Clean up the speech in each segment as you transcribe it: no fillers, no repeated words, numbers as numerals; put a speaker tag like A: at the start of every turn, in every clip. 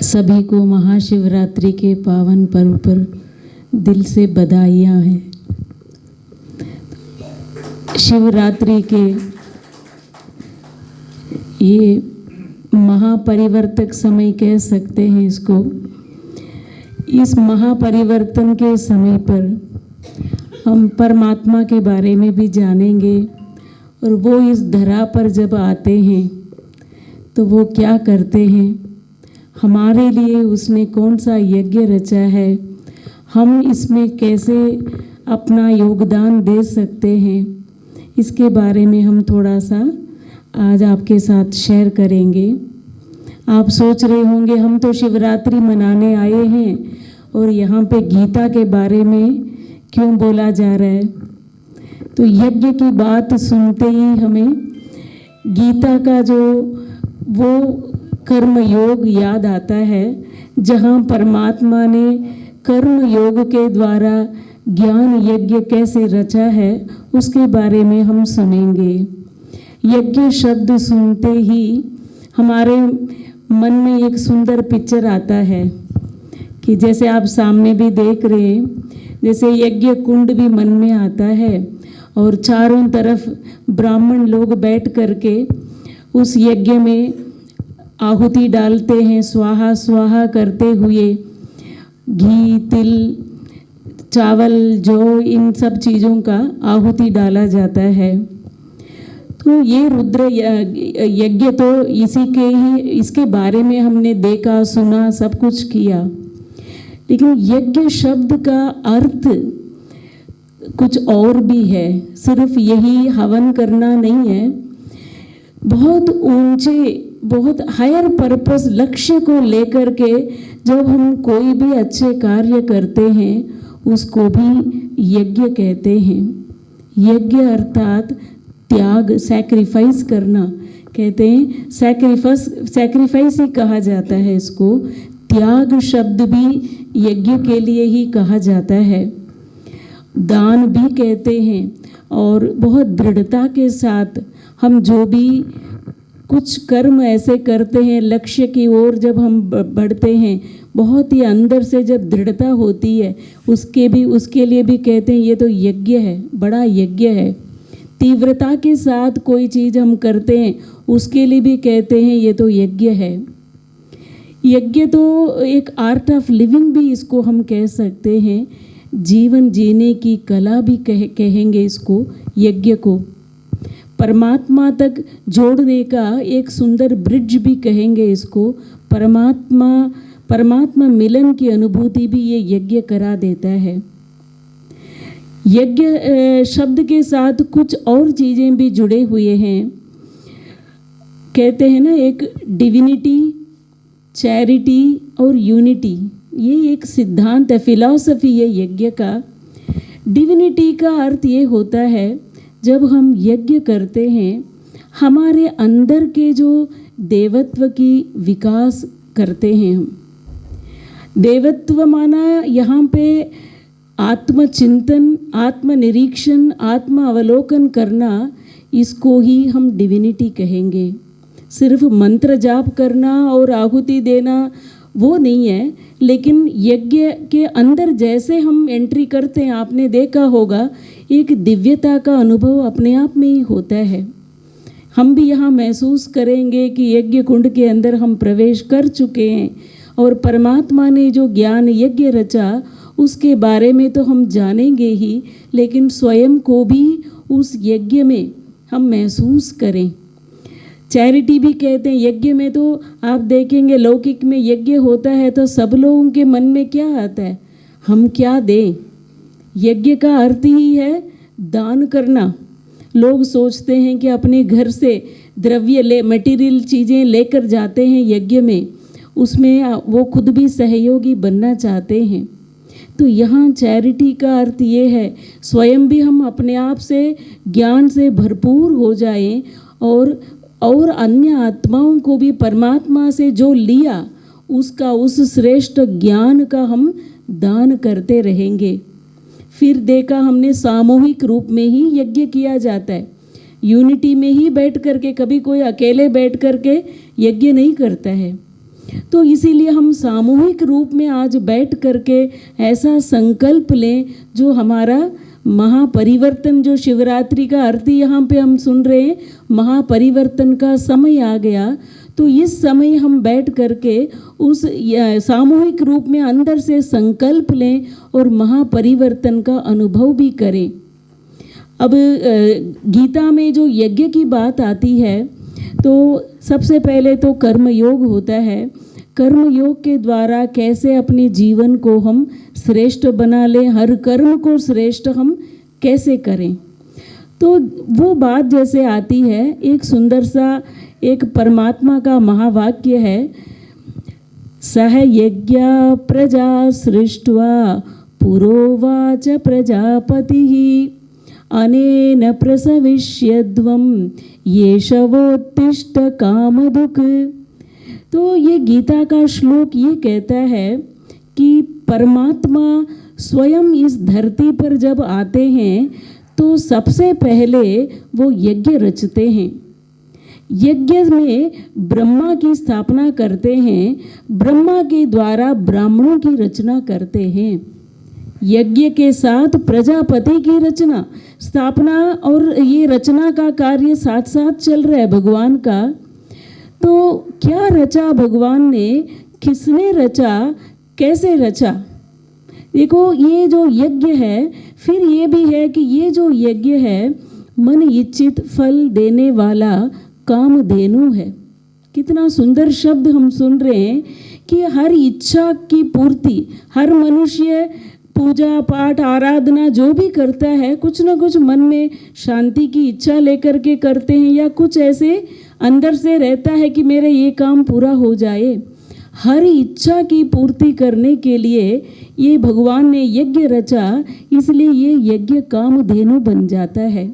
A: सभी को महाशिवरात्रि के पावन पर्व पर दिल से बधाइयाँ हैं। शिवरात्रि के ये महापरिवर्तक समय कह सकते हैं इसको। इस महापरिवर्तन के समय पर हम परमात्मा के बारे में भी जानेंगे और वो इस धरा पर जब आते हैं तो वो क्या करते हैं, हमारे लिए उसने कौन सा यज्ञ रचा है, हम इसमें कैसे अपना योगदान दे सकते हैं, इसके बारे में हम थोड़ा सा आज आपके साथ शेयर करेंगे। आप सोच रहे होंगे हम तो शिवरात्रि मनाने आए हैं और यहाँ पे गीता के बारे में क्यों बोला जा रहा है। तो यज्ञ की बात सुनते ही हमें गीता का जो वो कर्म योग याद आता है, जहाँ परमात्मा ने कर्म योग के द्वारा ज्ञान यज्ञ कैसे रचा है उसके बारे में हम सुनेंगे। यज्ञ शब्द सुनते ही हमारे मन में एक सुंदर पिक्चर आता है कि जैसे आप सामने भी देख रहे हैं, जैसे यज्ञ कुंड भी मन में आता है और चारों तरफ ब्राह्मण लोग बैठ करके उस यज्ञ में आहुति डालते हैं, स्वाहा स्वाहा करते हुए घी, तिल, चावल, जौ, इन सब चीज़ों का आहुति डाला जाता है। तो ये रुद्र यज्ञ तो इसी के ही, इसके बारे में हमने देखा, सुना, सब कुछ किया। लेकिन यज्ञ शब्द का अर्थ कुछ और भी है, सिर्फ यही हवन करना नहीं है। बहुत ऊंचे, बहुत हायर पर्पस, लक्ष्य को लेकर के जब हम कोई भी अच्छे कार्य करते हैं उसको भी यज्ञ कहते हैं। यज्ञ अर्थात त्याग, सैक्रिफाइस करना कहते हैं। सैक्रिफाइस ही कहा जाता है इसको। त्याग शब्द भी यज्ञ के लिए ही कहा जाता है। दान भी कहते हैं। और बहुत दृढ़ता के साथ हम जो भी कुछ कर्म ऐसे करते हैं, लक्ष्य की ओर जब हम बढ़ते हैं, बहुत ही अंदर से जब दृढ़ता होती है, उसके लिए भी कहते हैं ये तो यज्ञ है, बड़ा यज्ञ है। तीव्रता के साथ कोई चीज़ हम करते हैं उसके लिए भी कहते हैं ये तो यज्ञ है। यज्ञ तो एक आर्ट ऑफ लिविंग भी इसको हम कह सकते हैं। जीवन जीने की कला भी कहेंगे इसको, यज्ञ को। परमात्मा तक जोड़ने का एक सुंदर ब्रिज भी कहेंगे इसको। परमात्मा मिलन की अनुभूति भी ये यज्ञ करा देता है। यज्ञ शब्द के साथ कुछ और चीज़ें भी जुड़े हुए हैं। कहते हैं ना, एक डिविनिटी, चैरिटी और यूनिटी, ये एक सिद्धांत है, फिलॉसफी है यज्ञ का। डिविनिटी का अर्थ ये होता है जब हम यज्ञ करते हैं हमारे अंदर के जो देवत्व की विकास करते हैं हम। देवत्व माना यहाँ पे आत्मचिंतन, आत्मनिरीक्षण, आत्म अवलोकन करना, इसको ही हम डिविनिटी कहेंगे। सिर्फ मंत्र जाप करना और आहुति देना वो नहीं है, लेकिन यज्ञ के अंदर जैसे हम एंट्री करते हैं, आपने देखा होगा एक दिव्यता का अनुभव अपने आप में ही होता है। हम भी यहाँ महसूस करेंगे कि यज्ञ कुंड के अंदर हम प्रवेश कर चुके हैं और परमात्मा ने जो ज्ञान यज्ञ रचा उसके बारे में तो हम जानेंगे ही, लेकिन स्वयं को भी उस यज्ञ में हम महसूस करें। चैरिटी भी कहते हैं। यज्ञ में तो आप देखेंगे लौकिक में यज्ञ होता है तो सब लोगों के मन में क्या आता है, हम क्या दें। यज्ञ का अर्थ ही है दान करना। लोग सोचते हैं कि अपने घर से द्रव्य मटेरियल चीज़ें लेकर जाते हैं यज्ञ में, उसमें वो खुद भी सहयोगी बनना चाहते हैं। तो यहाँ चैरिटी का अर्थ ये है स्वयं भी हम अपने आप से ज्ञान से भरपूर हो जाएं और अन्य आत्माओं को भी परमात्मा से जो लिया उसका, उस श्रेष्ठ ज्ञान का हम दान करते रहेंगे। फिर देखा हमने सामूहिक रूप में ही यज्ञ किया जाता है। यूनिटी में ही बैठ करके, कभी कोई अकेले बैठ करके यज्ञ नहीं करता है। तो इसीलिए हम सामूहिक रूप में आज बैठ करके ऐसा संकल्प लें, जो हमारा महापरिवर्तन, जो शिवरात्रि का अर्थ यहाँ पे हम सुन रहे हैं, महापरिवर्तन का समय आ गया। तो इस समय हम बैठ करके उस सामूहिक रूप में अंदर से संकल्प लें और महापरिवर्तन का अनुभव भी करें। अब गीता में जो यज्ञ की बात आती है, तो सबसे पहले तो कर्म योग होता है। कर्म योग के द्वारा कैसे अपने जीवन को हम श्रेष्ठ बना लें, हर कर्म को श्रेष्ठ हम कैसे करें। तो वो बात जैसे आती है, एक सुंदर सा एक परमात्मा का महावाक्य है, सह यज्ञ प्रजा सृष्ट्वा पुरोवाच प्रजापतिः अनेन प्रसविष्यध्वं येषवोत्तिष्ठ कामधुक्। तो ये गीता का श्लोक ये कहता है कि परमात्मा स्वयं इस धरती पर जब आते हैं तो सबसे पहले वो यज्ञ रचते हैं। यज्ञ में ब्रह्मा की स्थापना करते हैं, ब्रह्मा के द्वारा ब्राह्मणों की रचना करते हैं। यज्ञ के साथ प्रजापति की रचना, स्थापना और ये रचना का कार्य साथ साथ चल रहा है भगवान का। तो क्या रचा भगवान ने, किसने रचा, कैसे रचा। देखो ये जो यज्ञ है, फिर ये भी है कि ये जो यज्ञ है मन इच्छित फल देने वाला कामधेनु है। कितना सुंदर शब्द हम सुन रहे हैं कि हर इच्छा की पूर्ति, हर मनुष्य पूजा पाठ आराधना जो भी करता है, कुछ ना कुछ मन में शांति की इच्छा लेकर के करते हैं, या कुछ ऐसे अंदर से रहता है कि मेरा ये काम पूरा हो जाए। हर इच्छा की पूर्ति करने के लिए ये भगवान ने यज्ञ रचा, इसलिए ये यज्ञ कामधेनु बन जाता है।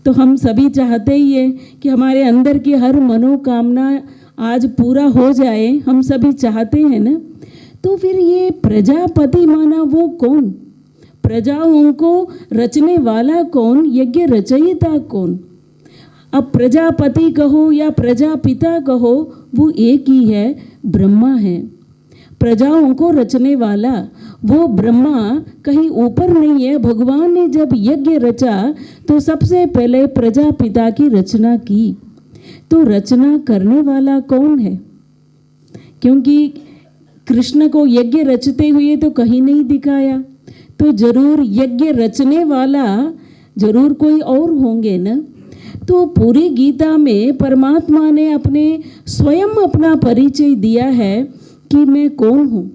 A: तो हम सभी चाहते ही है कि हमारे अंदर की हर मनोकामना आज पूरा हो जाए, हम सभी चाहते हैं ना। तो फिर ये प्रजापति माना वो कौन, प्रजाओं को रचने वाला कौन, यज्ञ रचयिता कौन। अब प्रजापति कहो या प्रजापिता कहो, वो एक ही है, ब्रह्मा है। प्रजाओं को रचने वाला वो ब्रह्मा कहीं ऊपर नहीं है। भगवान ने जब यज्ञ रचा तो सबसे पहले प्रजापिता की रचना की। तो रचना करने वाला कौन है, क्योंकि कृष्ण को यज्ञ रचते हुए तो कहीं नहीं दिखाया, तो जरूर यज्ञ रचने वाला जरूर कोई और होंगे ना। तो पूरी गीता में परमात्मा ने अपने स्वयं अपना परिचय दिया है कि मैं कौन हूँ।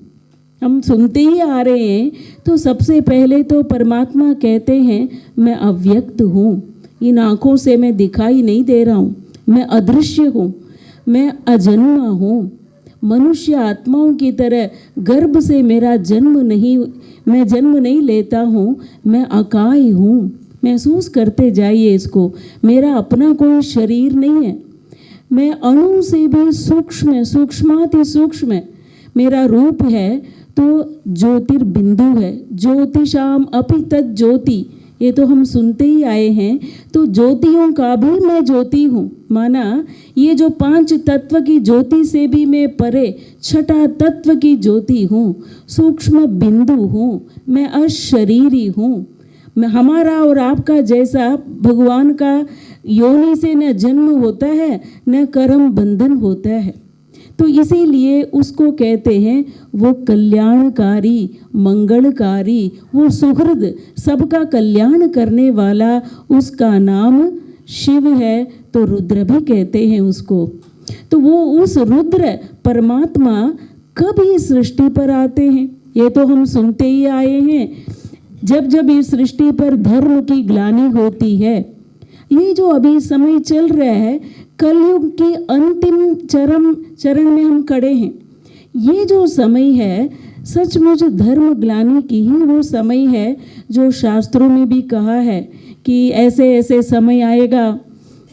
A: हम सुनते ही आ रहे हैं, तो सबसे पहले तो परमात्मा कहते हैं मैं अव्यक्त हूँ, इन आँखों से मैं दिखाई नहीं दे रहा हूँ, मैं अदृश्य हूँ, मैं अजन्मा हूँ। मनुष्य आत्माओं की तरह गर्भ से मेरा जन्म नहीं, मैं जन्म नहीं लेता हूँ, मैं अकाय हूँ। महसूस करते जाइए इसको, मेरा अपना कोई शरीर नहीं है, मैं अणु से भी सूक्ष्म, सूक्ष्माति सूक्ष्म मेरा रूप है। तो ज्योतिर्बिंदु है, ज्योतिषाम अपि तत् ज्योति, ये तो हम सुनते ही आए हैं। तो ज्योतियों का भी मैं ज्योति हूँ, माना ये जो 5 तत्व की ज्योति से भी मैं परे छठा तत्व की ज्योति हूँ, सूक्ष्म बिंदु हूँ, मैं अशरीरी हूँ। मैं हमारा और आपका जैसा भगवान का योनि से न जन्म होता है न कर्म बंधन होता है। तो इसीलिए उसको कहते हैं वो कल्याणकारी, मंगलकारी, वो सुहृद, सबका कल्याण करने वाला, उसका नाम शिव है। तो रुद्र भी कहते हैं उसको। तो वो उस रुद्र परमात्मा कब इस सृष्टि पर आते हैं, ये तो हम सुनते ही आए हैं। जब जब इस सृष्टि पर धर्म की ग्लानि होती है, ये जो अभी समय चल रहा है, कलयुग की अंतिम चरण में हम खड़े हैं। ये जो समय है सचमुच धर्म ग्लानि की ही वो समय है, जो शास्त्रों में भी कहा है कि ऐसे ऐसे समय आएगा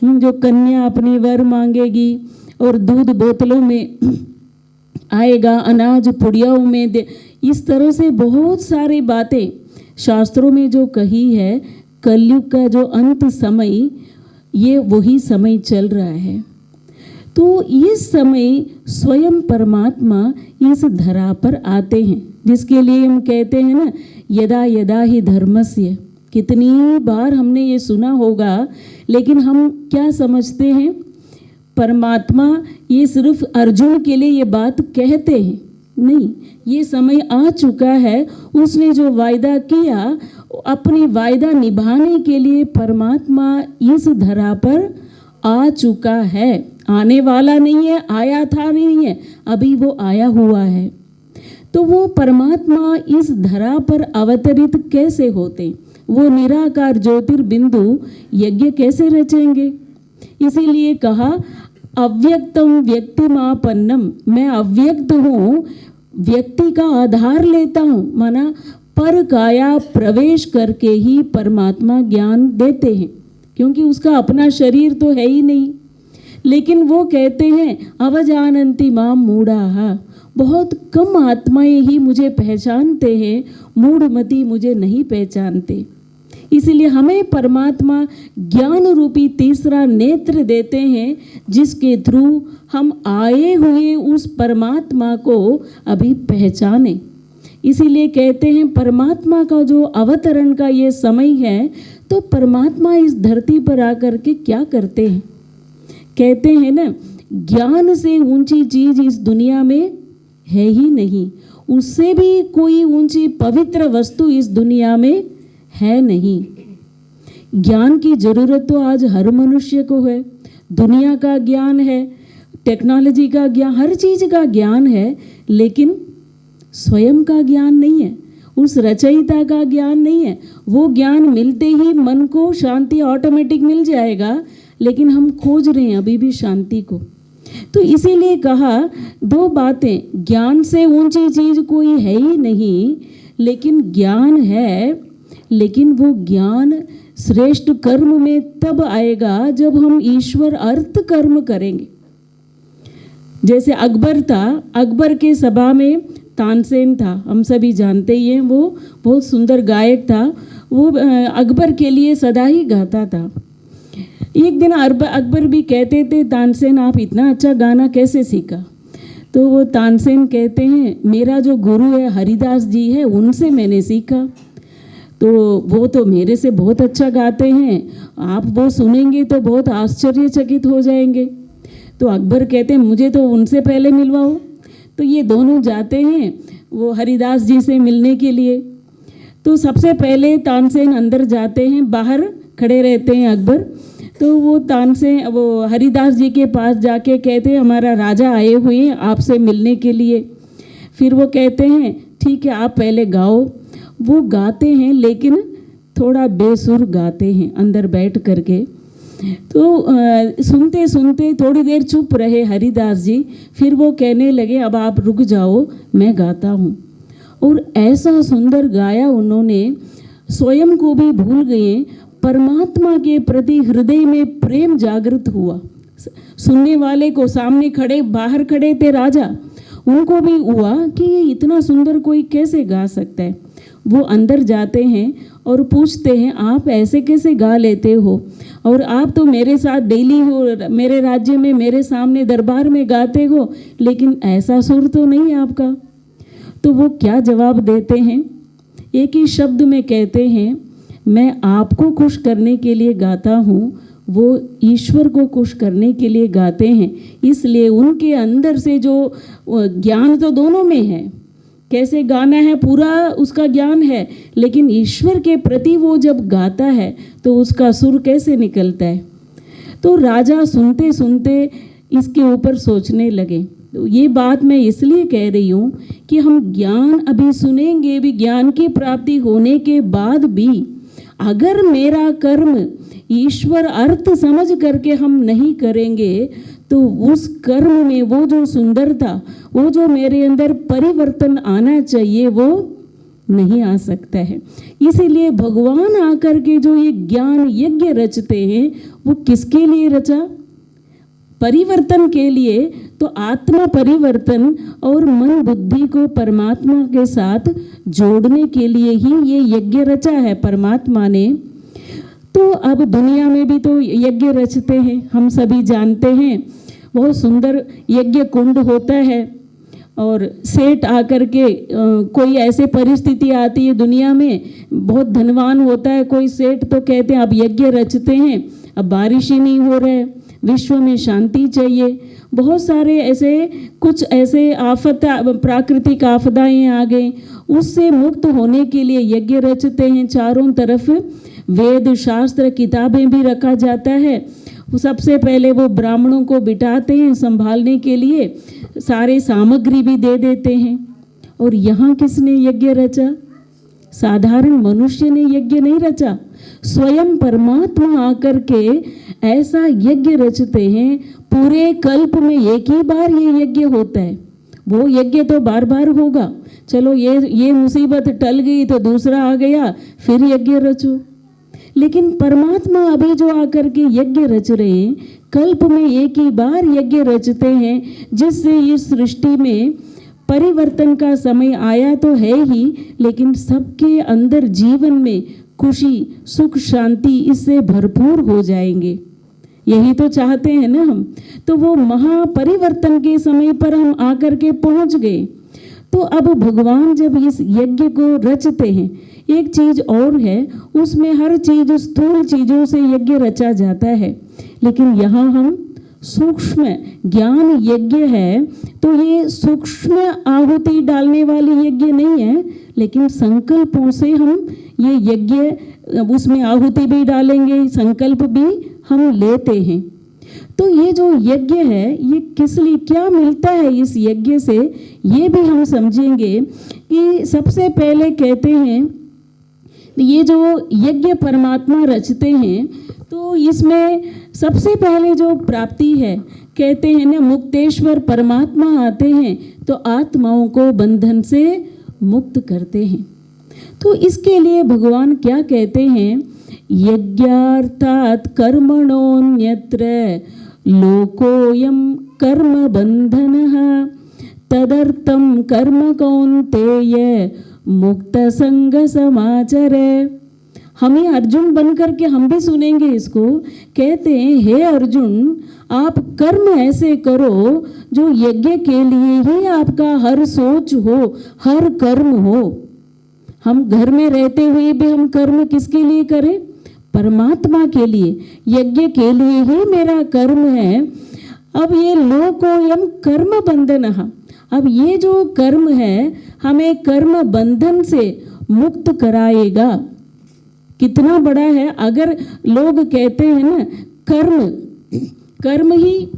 A: जो कन्या अपनी वर मांगेगी और दूध बोतलों में आएगा, अनाज पुड़ियाओं में दे। इस तरह से बहुत सारी बातें शास्त्रों में जो कही है, कलयुग का जो अंत समय, ये वही समय चल रहा है। तो इस समय स्वयं परमात्मा इस धरा पर आते हैं, जिसके लिए हम कहते हैं ना, यदा यदा ही धर्मस्य। कितनी बार हमने ये सुना होगा, लेकिन हम क्या समझते हैं, परमात्मा ये सिर्फ अर्जुन के लिए ये बात कहते हैं। नहीं, ये समय आ चुका है, उसने जो वायदा किया, अपनी वायदा निभाने के लिए परमात्मा इस धरा पर आ चुका है। आने वाला नहीं है, आया था नहीं है, अभी वो आया हुआ है। तो वो परमात्मा इस धरा पर अवतरित कैसे होते, वो निराकार ज्योतिर्बिंदु यज्ञ कैसे रचेंगे? इसीलिए कहा अव्यक्तम व्यक्तिमापन्नम, मैं अव्यक्त हूँ, व्यक्ति का आधार लेता हूँ, माना पर काया प्रवेश करके ही परमात्मा ज्ञान देते हैं, क्योंकि उसका अपना शरीर तो है ही नहीं। लेकिन वो कहते हैं अवजानन्ति मां मूढ़ाः, बहुत कम आत्माएं ही मुझे पहचानते हैं, मूढ़मति मुझे नहीं पहचानते। इसलिए हमें परमात्मा ज्ञान रूपी तीसरा नेत्र देते हैं, जिसके थ्रू हम आए हुए उस परमात्मा को अभी पहचाने। इसीलिए कहते हैं परमात्मा का जो अवतरण का ये समय है, तो परमात्मा इस धरती पर आकर के क्या करते हैं? कहते हैं ना, ज्ञान से ऊंची चीज इस दुनिया में है ही नहीं, उससे भी कोई ऊंची पवित्र वस्तु इस दुनिया में है नहीं। ज्ञान की जरूरत तो आज हर मनुष्य को है, दुनिया का ज्ञान है, टेक्नोलॉजी का ज्ञान, हर चीज का ज्ञान है, लेकिन स्वयं का ज्ञान नहीं है, उस रचयिता का ज्ञान नहीं है। वो ज्ञान मिलते ही मन को शांति ऑटोमेटिक मिल जाएगा, लेकिन हम खोज रहे हैं अभी भी शांति को। तो इसीलिए कहा दो बातें, ज्ञान से ऊंची चीज कोई है ही नहीं, लेकिन ज्ञान है, लेकिन वो ज्ञान श्रेष्ठ कर्म में तब आएगा जब हम ईश्वर अर्थ कर्म करेंगे। जैसे अकबर था, अकबर के सभा में तानसेन था, हम सभी जानते ही हैं, वो बहुत सुंदर गायक था, वो अकबर के लिए सदा ही गाता था। एक दिन अकबर भी कहते थे, तानसेन आप इतना अच्छा गाना कैसे सीखा? तो वो तानसेन कहते हैं, मेरा जो गुरु है हरिदास जी है, उनसे मैंने सीखा, तो वो तो मेरे से बहुत अच्छा गाते हैं, आप वो सुनेंगे तो बहुत आश्चर्यचकित हो जाएंगे। तो अकबर कहते हैं मुझे तो उनसे पहले मिलवाओ। तो ये दोनों जाते हैं वो हरिदास जी से मिलने के लिए। तो सबसे पहले तानसेन अंदर जाते हैं, बाहर खड़े रहते हैं अकबर। तो वो तानसेन वो हरिदास जी के पास जाके कहते हैं हमारा राजा आए हुए हैं आपसे मिलने के लिए। फिर वो कहते हैं ठीक है आप पहले गाओ। वो गाते हैं, लेकिन थोड़ा बेसुर गाते हैं अंदर बैठ करके। तो सुनते सुनते थोड़ी देर चुप रहे हरिदास जी, फिर वो कहने लगे अब आप रुक जाओ, मैं गाता हूँ। और ऐसा सुंदर गाया उन्होंने, स्वयं को भी भूल गए, परमात्मा के प्रति हृदय में प्रेम जागृत हुआ। सुनने वाले को, सामने खड़े बाहर खड़े थे राजा, उनको भी हुआ कि ये इतना सुंदर कोई कैसे गा सकता है। वो अंदर जाते हैं और पूछते हैं आप ऐसे कैसे गा लेते हो, और आप तो मेरे साथ डेली हो, मेरे राज्य में मेरे सामने दरबार में गाते हो, लेकिन ऐसा सुर तो नहीं आपका। तो वो क्या जवाब देते हैं, एक ही शब्द में कहते हैं मैं आपको खुश करने के लिए गाता हूँ, वो ईश्वर को खुश करने के लिए गाते हैं। इसलिए उनके अंदर से जो ज्ञान तो दोनों में है, कैसे गाना है पूरा उसका ज्ञान है, लेकिन ईश्वर के प्रति वो जब गाता है तो उसका सुर कैसे निकलता है। तो राजा सुनते सुनते इसके ऊपर सोचने लगे। तो ये बात मैं इसलिए कह रही हूँ कि हम ज्ञान अभी सुनेंगे भी, ज्ञान की प्राप्ति होने के बाद भी अगर मेरा कर्म ईश्वर अर्थ समझ करके हम नहीं करेंगे, तो उस कर्म में वो जो सुंदरता, वो जो मेरे अंदर परिवर्तन आना चाहिए, वो नहीं आ सकता है। इसीलिए भगवान आकर के जो ये ज्ञान यज्ञ रचते हैं, वो किसके लिए रचा? परिवर्तन के लिए। तो आत्मा परिवर्तन और मन बुद्धि को परमात्मा के साथ जोड़ने के लिए ही ये यज्ञ रचा है परमात्मा ने। तो अब दुनिया में भी तो यज्ञ रचते हैं, हम सभी जानते हैं। बहुत सुंदर यज्ञ कुंड होता है। और सेठ आकर के कोई ऐसे परिस्थिति आती है दुनिया में, बहुत धनवान होता है कोई सेठ, तो कहते हैं अब यज्ञ रचते हैं, अब बारिश ही नहीं हो रहा है, विश्व में शांति चाहिए। बहुत सारे ऐसे कुछ ऐसे प्राकृतिक आपदाएं आ गई, उससे मुक्त होने के लिए यज्ञ रचते हैं। चारों तरफ वेद शास्त्र किताबें भी रखा जाता है। सबसे पहले वो ब्राह्मणों को बिठाते हैं संभालने के लिए, सारे सामग्री भी दे देते हैं। और यहाँ किसने यज्ञ रचा? साधारण मनुष्य ने यज्ञ नहीं रचा, स्वयं परमात्मा आकर के ऐसा यज्ञ रचते हैं। पूरे कल्प में एक ही बार ये यज्ञ होता है, वो यज्ञ तो बार बार होगा। चलो ये मुसीबत टल गई तो दूसरा आ गया, फिर यज्ञ रचो। लेकिन परमात्मा अभी जो आकर के यज्ञ रच रहे हैं, कल्प में एक ही बार यज्ञ रचते हैं, जिससे इस सृष्टि में परिवर्तन का समय आया तो है ही, लेकिन सबके अंदर जीवन में खुशी सुख शांति इससे भरपूर हो जाएंगे। यही तो चाहते हैं ना हम। तो वो महापरिवर्तन के समय पर हम आकर के पहुंच गए। तो अब भगवान जब इस यज्ञ को रचते हैं, एक चीज और है, उसमें हर चीज स्थूल चीजों से यज्ञ रचा जाता है, लेकिन यहाँ हम सूक्ष्म ज्ञान यज्ञ है, तो ये सूक्ष्म आहुति डालने वाली यज्ञ नहीं है, लेकिन संकल्पों से हम ये यज्ञ उसमें आहुति भी डालेंगे, संकल्प भी हम लेते हैं। तो ये जो यज्ञ है, ये किस लिए क्या मिलता है इस यज्ञ से, ये भी हम समझेंगे। कि सबसे पहले कहते हैं ये जो यज्ञ परमात्मा रचते हैं, तो इसमें सबसे पहले जो प्राप्ति है, कहते हैं ना मुक्तेश्वर परमात्मा आते हैं तो आत्माओं को बंधन से मुक्त करते हैं। तो इसके लिए भगवान क्या कहते हैं, यज्ञार्थात् कर्मणोऽन्यत्र लोकोऽयं कर्म बंधनः तदर्थं कर्म कौन्तेय मुक्त संग समाचर। हमें अर्जुन बनकर के हम भी सुनेंगे इसको। कहते हैं हे अर्जुन, आप कर्म ऐसे करो जो यज्ञ के लिए ही आपका हर सोच हो, हर कर्म हो। हम घर में रहते हुए भी हम कर्म किसके लिए करें? परमात्मा के लिए, यज्ञ के लिए ही मेरा कर्म है। अब ये लोकोऽयं कर्म बंधनः, अब ये जो कर्म है हमें कर्म बंधन से मुक्त कराएगा। कितना बड़ा है। अगर लोग कहते हैं ना कर्म कर्म ही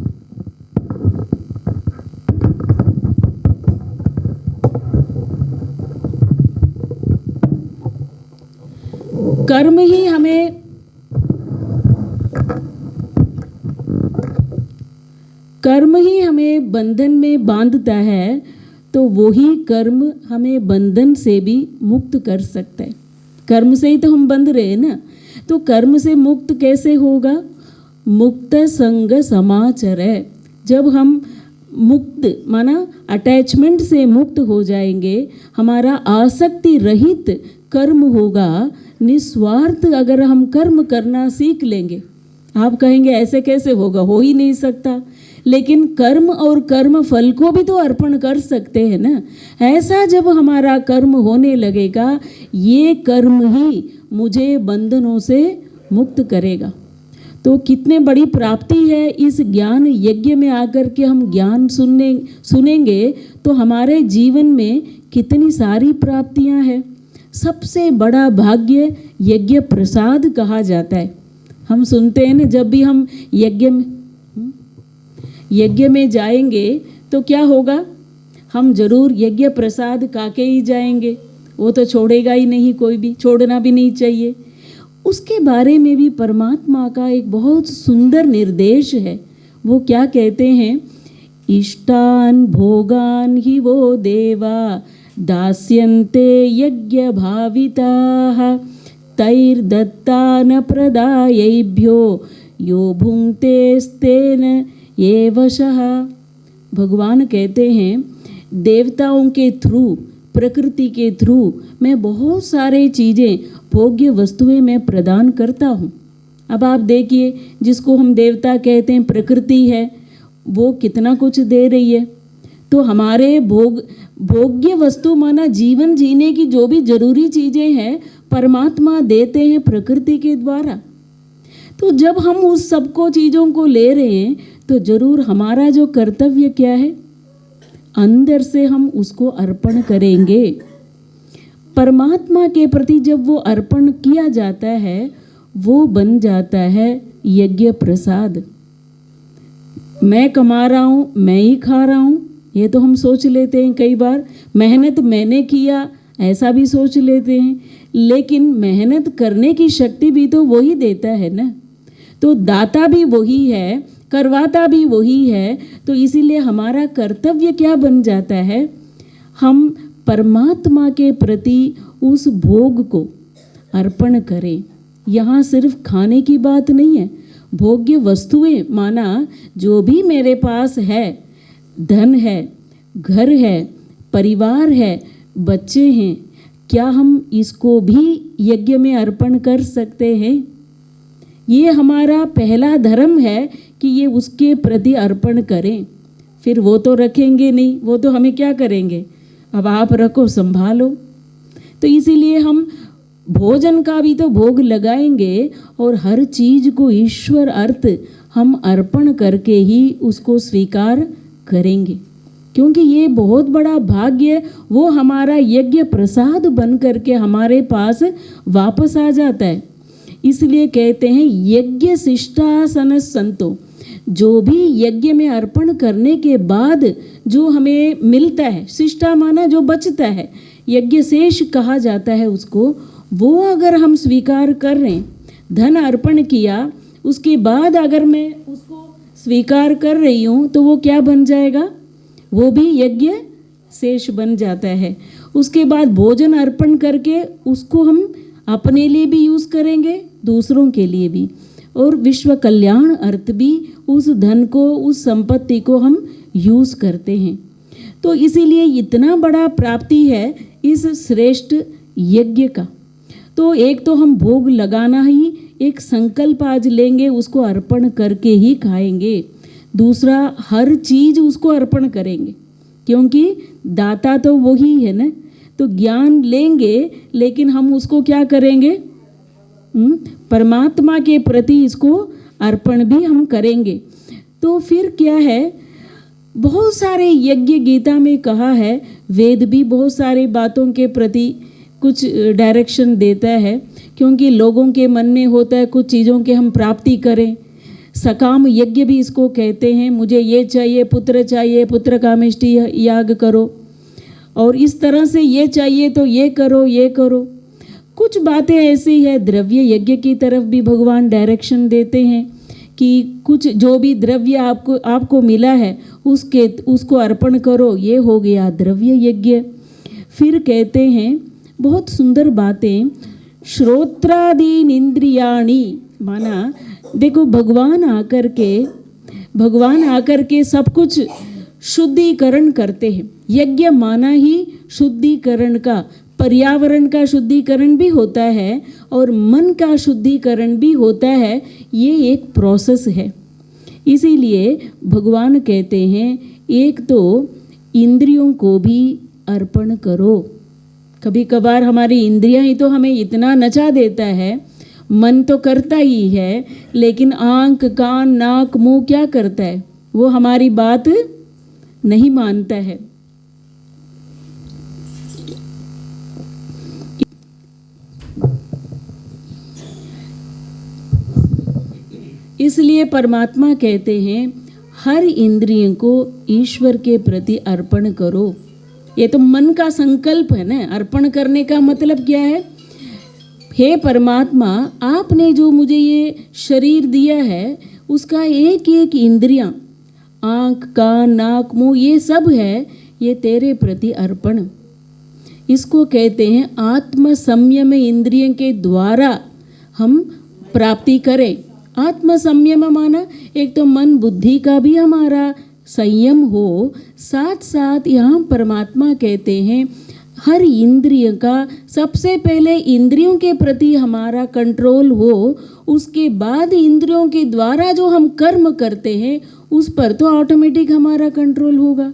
A: कर्म ही हमें बंधन में बांधता है, तो वही कर्म हमें बंधन से भी मुक्त कर सकता है। कर्म से ही तो हम बंध रहे हैं ना। तो कर्म से मुक्त कैसे होगा? मुक्त संग समाचर है। जब हम मुक्त माना अटैचमेंट से मुक्त हो जाएंगे, हमारा आसक्ति रहित कर्म होगा, निस्वार्थ अगर हम कर्म करना सीख लेंगे। आप कहेंगे ऐसे कैसे होगा, हो ही नहीं सकता। लेकिन कर्म और कर्म फल को भी तो अर्पण कर सकते हैं ना। ऐसा जब हमारा कर्म होने लगेगा, ये कर्म ही मुझे बंधनों से मुक्त करेगा। तो कितने बड़ी प्राप्ति है इस ज्ञान यज्ञ में आकर के हम ज्ञान सुनेंगे तो हमारे जीवन में कितनी सारी प्राप्तियां हैं। सबसे बड़ा भाग्य यज्ञ प्रसाद कहा जाता है। हम सुनते हैं ना, जब भी हम यज्ञ में जाएंगे तो क्या होगा, हम जरूर यज्ञ प्रसाद काके ही जाएंगे। वो तो छोड़ेगा ही नहीं, कोई भी छोड़ना भी नहीं चाहिए। उसके बारे में भी परमात्मा का एक बहुत सुंदर निर्देश है। वो क्या कहते हैं, इष्टान भोगान ही वो देवा दास्यन्ते यज्ञ भाविताः तैर्दत्तान प्रदायैभ्यो यो भुङ्क्तेस्तेन एवशः। भगवान कहते हैं देवताओं के थ्रू, प्रकृति के थ्रू मैं बहुत सारे चीज़ें भोग्य वस्तुएं मैं प्रदान करता हूँ। अब आप देखिए, जिसको हम देवता कहते हैं प्रकृति है, वो कितना कुछ दे रही है। तो हमारे भोग्य वस्तु माना जीवन जीने की जो भी जरूरी चीज़ें हैं परमात्मा देते हैं प्रकृति के द्वारा। तो जब हम उस सबको चीज़ों को ले रहे हैं तो जरूर हमारा जो कर्तव्य क्या है, अंदर से हम उसको अर्पण करेंगे। परमात्मा के प्रति जब वो अर्पण किया जाता है वो बन जाता है यज्ञ प्रसाद। मैं कमा रहा हूँ, मैं ही खा रहा हूँ, ये तो हम सोच लेते हैं कई बार। मेहनत मैंने किया ऐसा भी सोच लेते हैं, लेकिन मेहनत करने की शक्ति भी तो वही देता है ना। तो दाता भी वही है, करवाता भी वही है। तो इसीलिए हमारा कर्तव्य क्या बन जाता है, हम परमात्मा के प्रति उस भोग को अर्पण करें। यहाँ सिर्फ खाने की बात नहीं है, भोग्य वस्तुएं माना जो भी मेरे पास है, धन है, घर है, परिवार है, बच्चे हैं, क्या हम इसको भी यज्ञ में अर्पण कर सकते हैं? ये हमारा पहला धर्म है कि ये उसके प्रति अर्पण करें। फिर वो तो रखेंगे नहीं, वो तो हमें क्या करेंगे, अब आप रखो संभालो। तो इसीलिए हम भोजन का भी तो भोग लगाएंगे और हर चीज को ईश्वर अर्थ हम अर्पण करके ही उसको स्वीकार करेंगे, क्योंकि ये बहुत बड़ा भाग्य वो हमारा यज्ञ प्रसाद बन करके हमारे पास वापस आ जाता है। इसलिए कहते हैं यज्ञ शिष्टासन संतो, जो भी यज्ञ में अर्पण करने के बाद जो हमें मिलता है, शिष्टा माना जो बचता है, यज्ञ शेष कहा जाता है उसको, वो अगर हम स्वीकार कर रहे हैं, धन अर्पण किया उसके बाद अगर मैं उसको स्वीकार कर रही हूँ तो वो क्या बन जाएगा, वो भी यज्ञ शेष बन जाता है। उसके बाद भोजन अर्पण करके उसको हम अपने लिए भी यूज़ करेंगे, दूसरों के लिए भी, और विश्व कल्याण अर्थ भी उस धन को, उस संपत्ति को हम यूज़ करते हैं। तो इसीलिए इतना बड़ा प्राप्ति है इस श्रेष्ठ यज्ञ का। तो एक तो हम भोग लगाना ही एक संकल्प आज लेंगे, उसको अर्पण करके ही खाएंगे। दूसरा, हर चीज़ उसको अर्पण करेंगे, क्योंकि दाता तो वही है ना। तो ज्ञान लेंगे लेकिन हम उसको क्या करेंगे, परमात्मा के प्रति इसको अर्पण भी हम करेंगे। तो फिर क्या है, बहुत सारे यज्ञ गीता में कहा है, वेद भी बहुत सारी बातों के प्रति कुछ डायरेक्शन देता है, क्योंकि लोगों के मन में होता है कुछ चीज़ों के हम प्राप्ति करें। सकाम यज्ञ भी इसको कहते हैं, मुझे ये चाहिए, पुत्र कामेष्टि याग करो, और इस तरह से ये चाहिए तो ये करो, ये करो। कुछ बातें ऐसी है, द्रव्य यज्ञ की तरफ भी भगवान डायरेक्शन देते हैं कि कुछ जो भी द्रव्य आपको मिला है उसको अर्पण करो, ये हो गया द्रव्य यज्ञ। फिर कहते हैं बहुत सुंदर बातें, श्रोत्रादीन इंद्रियाणि, माना देखो भगवान आकर के सब कुछ शुद्धिकरण करते हैं। यज्ञ माना ही शुद्धिकरण का, पर्यावरण का शुद्धिकरण भी होता है और मन का शुद्धिकरण भी होता है। ये एक प्रोसेस है। इसीलिए भगवान कहते हैं एक तो इंद्रियों को भी अर्पण करो। कभी कभार हमारी इंद्रियां ही तो हमें इतना नचा देता है, मन तो करता ही है, लेकिन आँख, कान, नाक, मुंह क्या करता है, वो हमारी बात नहीं मानता है। इसलिए परमात्मा कहते हैं हर इंद्रियों को ईश्वर के प्रति अर्पण करो। ये तो मन का संकल्प है ना। अर्पण करने का मतलब क्या है, हे परमात्मा, आपने जो मुझे ये शरीर दिया है उसका एक एक इंद्रियां, आँख, कान, नाक, मुंह, ये सब है, ये तेरे प्रति अर्पण। इसको कहते हैं आत्म संयम इंद्रियों के द्वारा हम प्राप्ति करें। आत्म संयम माना एक तो मन बुद्धि का भी हमारा संयम हो, साथ साथ यहाँ परमात्मा कहते हैं हर इंद्रिय का सबसे पहले इंद्रियों के प्रति हमारा कंट्रोल हो, उसके बाद इंद्रियों के द्वारा जो हम कर्म करते हैं उस पर तो ऑटोमेटिक हमारा कंट्रोल होगा।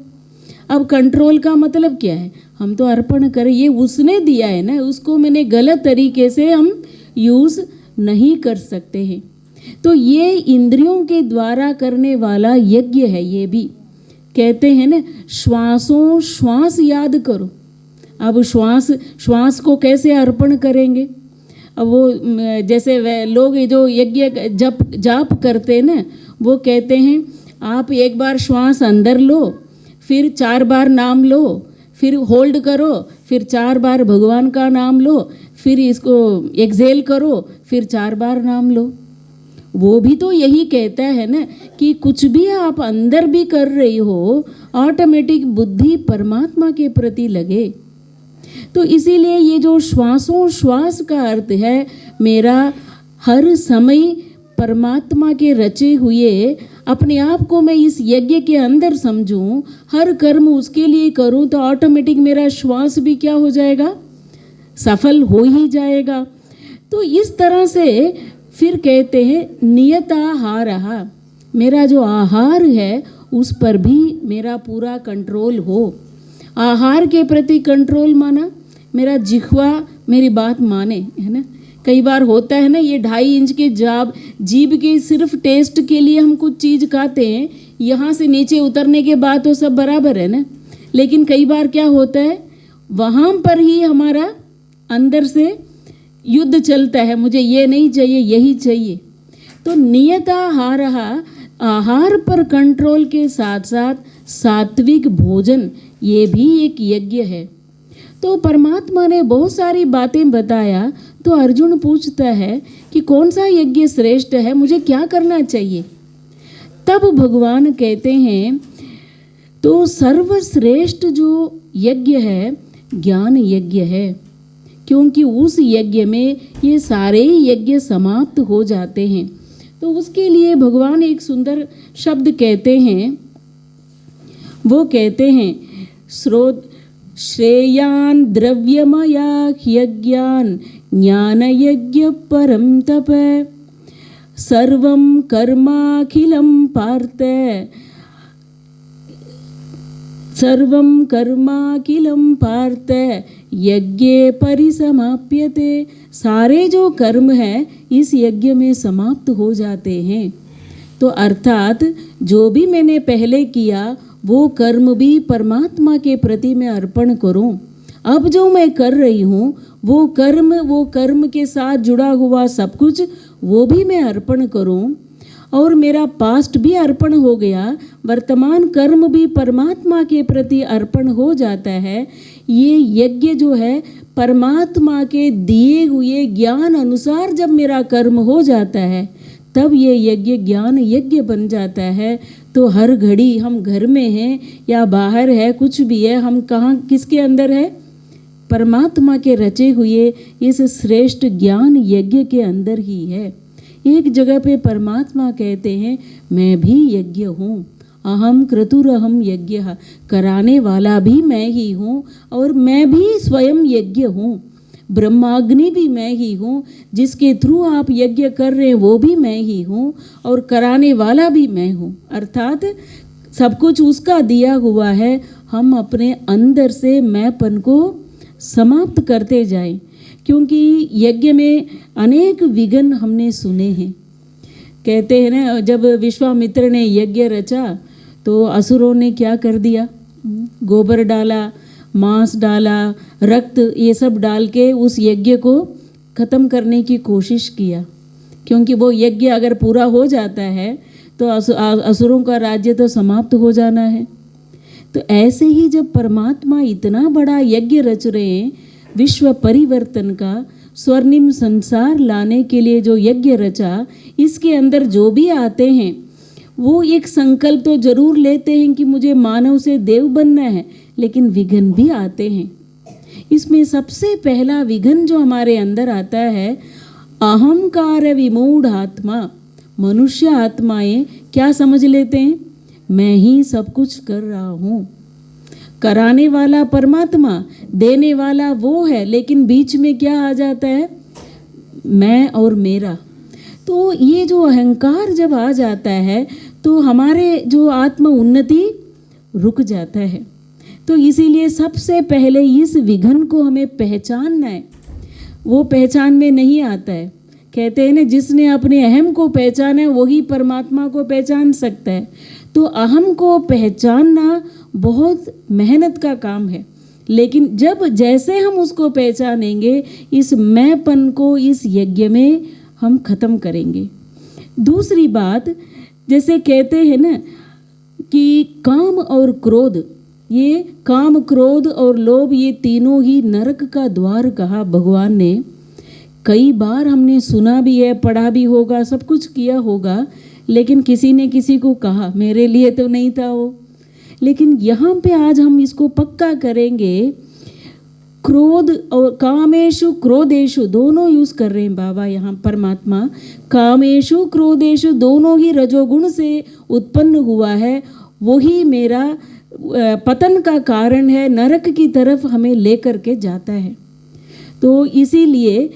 A: अब कंट्रोल का मतलब क्या है? हम तो अर्पण करें, ये उसने दिया है ना, उसको मैंने गलत तरीके से हम यूज़ नहीं कर सकते हैं। तो ये इंद्रियों के द्वारा करने वाला यज्ञ है। ये भी कहते हैं ना, श्वासों श्वास याद करो। अब श्वास को कैसे अर्पण करेंगे? अब वो जैसे वे लोग जो यज्ञ जाप करते हैं ना, वो कहते हैं आप एक बार श्वास अंदर लो, फिर 4 बार नाम लो, फिर होल्ड करो, फिर 4 बार भगवान का नाम लो, फिर इसको एक्सेल करो, फिर 4 बार नाम लो। वो भी तो यही कहता है ना कि कुछ भी आप अंदर भी कर रही हो, ऑटोमेटिक बुद्धि परमात्मा के प्रति लगे। तो इसीलिए ये जो श्वासों श्वास का अर्थ है, मेरा हर समय परमात्मा के रचे हुए अपने आप को मैं इस यज्ञ के अंदर समझूं, हर कर्म उसके लिए करूं, तो ऑटोमेटिक मेरा श्वास भी क्या हो जाएगा? सफल हो ही जाएगा। तो इस तरह से फिर कहते हैं नियताहारः, मेरा जो आहार है उस पर भी मेरा पूरा कंट्रोल हो। आहार के प्रति कंट्रोल माना मेरा जिह्वा मेरी बात माने, है ना। कई बार होता है ना, ये 2.5 इंच के जीभ के सिर्फ टेस्ट के लिए हम कुछ चीज़ खाते हैं, यहाँ से नीचे उतरने के बाद तो सब बराबर है ना। लेकिन कई बार क्या होता है, वहाँ पर ही हमारा अंदर से युद्ध चलता है, मुझे ये नहीं चाहिए, यही चाहिए। तो नियताहारः, आहार पर कंट्रोल के साथ साथ सात्विक भोजन, ये भी एक यज्ञ है। तो परमात्मा ने बहुत सारी बातें बताया, तो अर्जुन पूछता है कि कौन सा यज्ञ श्रेष्ठ है, मुझे क्या करना चाहिए? तब भगवान कहते हैं तो सर्वश्रेष्ठ जो यज्ञ है ज्ञान यज्ञ है, क्योंकि उस यज्ञ में ये सारे यज्ञ समाप्त हो जाते हैं। तो उसके लिए भगवान एक सुंदर शब्द कहते हैं, वो कहते हैं श्रेयान द्रव्यमया यज्ञान ज्ञान यज्ञ परम तप सर्वं कर्माखिलं पार्थ सर्वं कर्माखिलं पार्थ यज्ञे परिसमाप्यते। सारे जो कर्म है इस यज्ञ में समाप्त हो जाते हैं। तो अर्थात जो भी मैंने पहले किया वो कर्म भी परमात्मा के प्रति मैं अर्पण करूं। अब जो मैं कर रही हूँ वो कर्म के साथ जुड़ा हुआ सब कुछ वो भी मैं अर्पण करूं, और मेरा पास्ट भी अर्पण हो गया, वर्तमान कर्म भी परमात्मा के प्रति अर्पण हो जाता है। ये यज्ञ जो है परमात्मा के दिए हुए ज्ञान अनुसार जब मेरा कर्म हो जाता है, तब ये यज्ञ ज्ञान यज्ञ बन जाता है। तो हर घड़ी हम घर में हैं या बाहर है, कुछ भी है, हम कहाँ किसके अंदर है? परमात्मा के रचे हुए इस श्रेष्ठ ज्ञान यज्ञ के अंदर ही है। एक जगह पे परमात्मा कहते हैं मैं भी यज्ञ हूँ, अहम क्रतुरहम यज्ञः, कराने वाला भी मैं ही हूँ और मैं भी स्वयं यज्ञ हूँ। ब्रह्माग्नि भी मैं ही हूँ, जिसके थ्रू आप यज्ञ कर रहे हैं वो भी मैं ही हूँ और कराने वाला भी मैं हूँ। अर्थात सब कुछ उसका दिया हुआ है। हम अपने अंदर से मैंपन को समाप्त करते जाएं, क्योंकि यज्ञ में अनेक विघ्न हमने सुने हैं। कहते हैं ना, जब विश्वामित्र ने यज्ञ रचा तो असुरों ने क्या कर दिया? गोबर डाला, मांस डाला, रक्त, ये सब डाल के उस यज्ञ को ख़त्म करने की कोशिश किया, क्योंकि वो यज्ञ अगर पूरा हो जाता है तो असुरों का राज्य तो समाप्त हो जाना है। तो ऐसे ही जब परमात्मा इतना बड़ा यज्ञ रच रहे हैं विश्व परिवर्तन का, स्वर्णिम संसार लाने के लिए जो यज्ञ रचा, इसके अंदर जो भी आते हैं वो एक संकल्प तो जरूर लेते हैं कि मुझे मानव से देव बनना है, लेकिन विघ्न भी आते हैं। इसमें सबसे पहला विघ्न जो हमारे अंदर आता है, अहंकार विमूढ़ आत्मा। मनुष्य आत्माएं क्या समझ लेते हैं? मैं ही सब कुछ कर रहा हूँ। कराने वाला परमात्मा, देने वाला वो है, लेकिन बीच में क्या आ जाता है? मैं और मेरा। तो ये जो अहंकार जब आ जाता है तो हमारे जो आत्म उन्नति रुक जाता है। तो इसीलिए सबसे पहले इस विघन को हमें पहचानना है। वो पहचान में नहीं आता है। कहते हैं ना, जिसने अपने अहम को पहचाना है वही परमात्मा को पहचान सकता है। तो अहम को पहचानना बहुत मेहनत का काम है, लेकिन जब जैसे हम उसको पहचानेंगे, इस मैंपन को इस यज्ञ में हम खत्म करेंगे। दूसरी बात, जैसे कहते हैं ना कि काम और क्रोध, ये काम, क्रोध और लोभ, ये तीनों ही नरक का द्वार कहा भगवान ने। कई बार हमने सुना भी है, पढ़ा भी होगा, सब कुछ किया होगा, लेकिन किसी ने किसी को कहा, मेरे लिए तो नहीं था वो। लेकिन यहाँ पे आज हम इसको पक्का करेंगे। क्रोध और कामेशु क्रोधेशु दोनों यूज़ कर रहे हैं बाबा यहाँ परमात्मा। कामेशु क्रोधेशु दोनों ही रजोगुण से उत्पन्न हुआ है, वही मेरा पतन का कारण है, नरक की तरफ हमें लेकर के जाता है। तो इसीलिए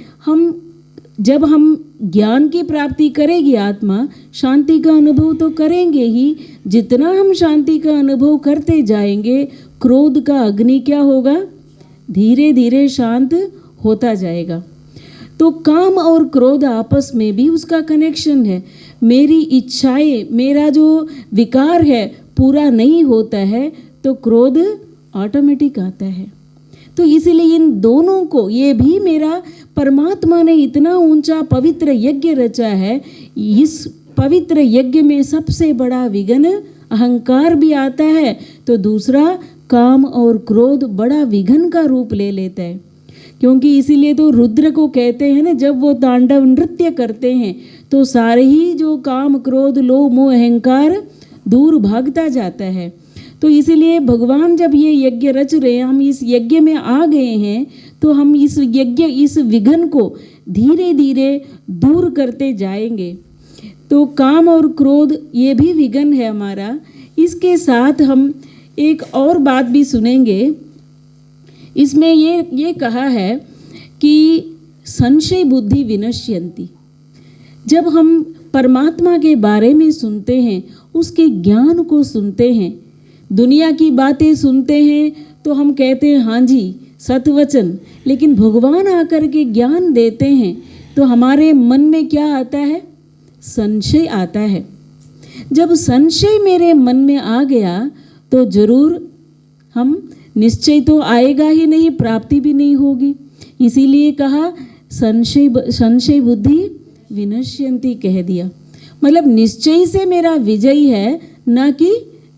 A: जब हम ज्ञान की प्राप्ति करेगी आत्मा, शांति का अनुभव तो करेंगे ही। जितना हम शांति का अनुभव करते जाएंगे, क्रोध का अग्नि क्या होगा? धीरे धीरे शांत होता जाएगा। तो काम और क्रोध आपस में भी उसका कनेक्शन है। मेरी इच्छाएं, मेरा जो विकार है पूरा नहीं होता है तो क्रोध ऑटोमेटिक आता है। तो इसीलिए इन दोनों को, ये भी मेरा परमात्मा ने इतना ऊंचा पवित्र यज्ञ रचा है, इस पवित्र यज्ञ में सबसे बड़ा विघन अहंकार भी आता है, तो दूसरा काम और क्रोध बड़ा विघन का रूप ले लेता है। क्योंकि इसीलिए तो रुद्र को कहते हैं ना, जब वो तांडव नृत्य करते हैं तो सारे ही जो काम, क्रोध, लोभ, मोह, अहंकार दूर भागता जाता है। तो इसीलिए भगवान जब ये यज्ञ रच रहे हैं, हम इस यज्ञ में आ गए हैं, तो हम इस यज्ञ, इस विघन को धीरे धीरे दूर करते जाएंगे। तो काम और क्रोध ये भी विघन है हमारा। इसके साथ हम एक और बात भी सुनेंगे। इसमें ये कहा है कि संशय बुद्धि विनश्यन्ति। जब हम परमात्मा के बारे में सुनते हैं, उसके ज्ञान को सुनते हैं, दुनिया की बातें सुनते हैं, तो हम कहते हैं हाँ जी सतवचन, लेकिन भगवान आकर के ज्ञान देते हैं तो हमारे मन में क्या आता है? संशय आता है। जब संशय मेरे मन में आ गया तो जरूर हम, निश्चय तो आएगा ही नहीं, प्राप्ति भी नहीं होगी। इसीलिए कहा संशय बुद्धि विनश्यन्ति कह दिया। मतलब निश्चय से मेरा विजय है, ना कि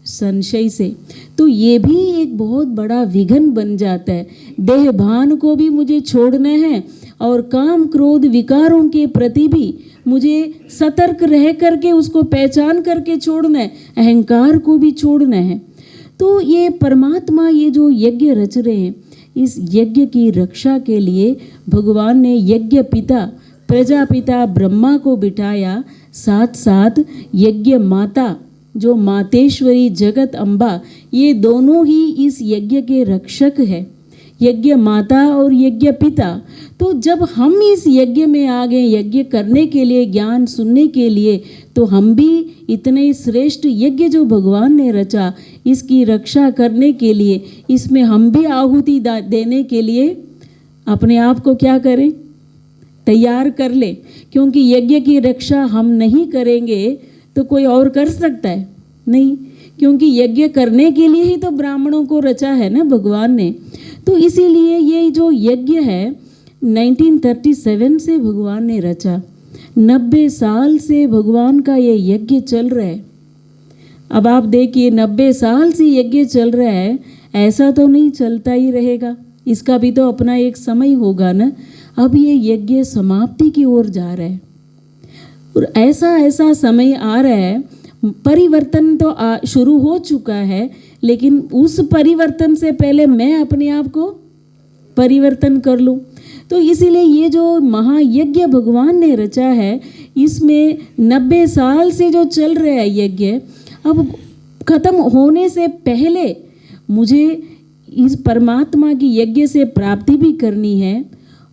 A: संशय से। तो ये भी एक बहुत बड़ा विघन बन जाता है। देह भान को भी मुझे छोड़ना है और काम, क्रोध, विकारों के प्रति भी मुझे सतर्क रह करके उसको पहचान करके छोड़ना है, अहंकार को भी छोड़ना है। तो ये परमात्मा ये जो यज्ञ रच रहे हैं, इस यज्ञ की रक्षा के लिए भगवान ने यज्ञ पिता, प्रजापिता ब्रह्मा को बिठाया, साथ साथ यज्ञ माता जो मातेश्वरी जगत अम्बा, ये दोनों ही इस यज्ञ के रक्षक है, यज्ञ माता और यज्ञ पिता। तो जब हम इस यज्ञ में आ गए, यज्ञ करने के लिए, ज्ञान सुनने के लिए, तो हम भी इतने श्रेष्ठ यज्ञ जो भगवान ने रचा, इसकी रक्षा करने के लिए, इसमें हम भी आहुति देने के लिए अपने आप को क्या करें? तैयार कर ले। क्योंकि यज्ञ की रक्षा हम नहीं करेंगे तो कोई और कर सकता है? नहीं, क्योंकि यज्ञ करने के लिए ही तो ब्राह्मणों को रचा है ना भगवान ने। तो इसीलिए ये जो यज्ञ है 1937 से भगवान ने रचा, 90 साल से भगवान का ये यज्ञ चल रहा है। अब आप देखिए 90 साल से यज्ञ चल रहा है, ऐसा तो नहीं चलता ही रहेगा, इसका भी तो अपना एक समय होगा ना। अब ये यज्ञ समाप्ति की ओर जा रहा है और ऐसा समय आ रहा है, परिवर्तन तो शुरू हो चुका है, लेकिन उस परिवर्तन से पहले मैं अपने आप को परिवर्तन कर लूं। तो इसीलिए ये जो महायज्ञ भगवान ने रचा है, इसमें 90 साल से जो चल रहा है यज्ञ, अब खत्म होने से पहले मुझे इस परमात्मा की यज्ञ से प्राप्ति भी करनी है।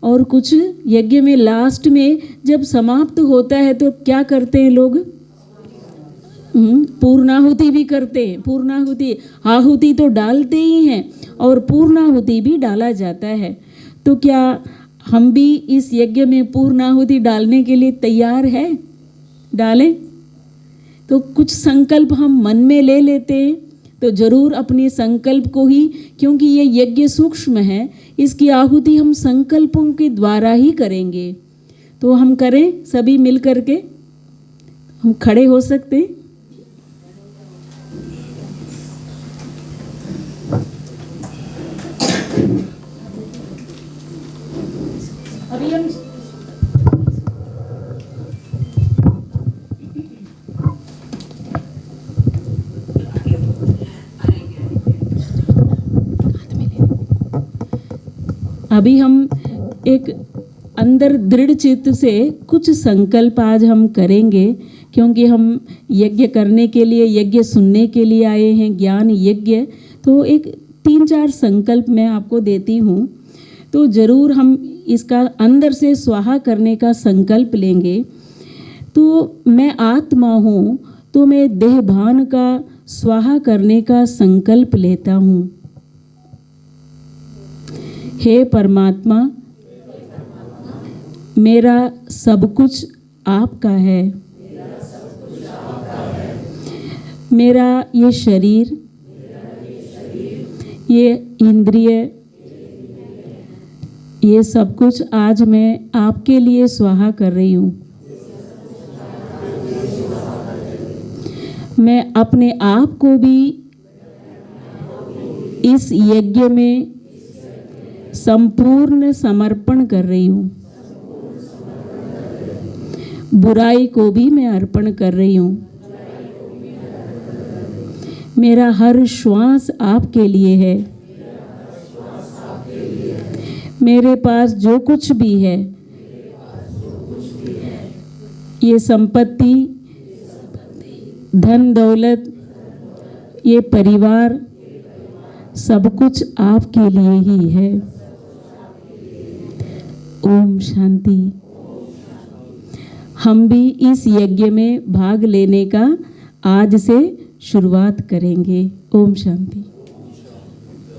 A: और कुछ यज्ञ में लास्ट में जब समाप्त होता है तो क्या करते हैं लोग? पूर्णाहुति भी करते हैं। पूर्णाहुति, आहुति तो डालते ही हैं और पूर्णाहुति भी डाला जाता है। तो क्या हम भी इस यज्ञ में पूर्णाहुति डालने के लिए तैयार है? डालें? तो कुछ संकल्प हम मन में ले लेते हैं, तो जरूर अपने संकल्प को ही, क्योंकि ये यज्ञ सूक्ष्म है, इसकी आहुति हम संकल्पों के द्वारा ही करेंगे। तो हम करें सभी मिल करके। हम खड़े हो सकते हैं। अभी हम एक अंदर दृढ़ चित्त से कुछ संकल्प आज हम करेंगे, क्योंकि हम यज्ञ करने के लिए, यज्ञ सुनने के लिए आए हैं, ज्ञान यज्ञ। तो एक 3-4 संकल्प मैं आपको देती हूँ, तो ज़रूर हम इसका अंदर से स्वाहा करने का संकल्प लेंगे। तो मैं आत्मा हूँ, तो मैं देहभान का स्वाहा करने का संकल्प लेता हूँ। हे परमात्मा, मेरा सब कुछ आपका है। मेरा ये शरीर, ये इंद्रिय, ये सब कुछ आज मैं आपके लिए स्वाहा कर रही हूँ। मैं अपने आप को भी इस यज्ञ में संपूर्ण समर्पण कर रही हूँ। बुराई को भी मैं अर्पण कर रही हूँ। मेरा हर श्वास आपके लिए है। मेरे पास जो कुछ भी है, ये संपत्ति, धन दौलत, ये परिवार, सब कुछ आपके लिए ही है। ओम शांति। हम भी इस यज्ञ में भाग लेने का आज से शुरुआत करेंगे। ओम शांति।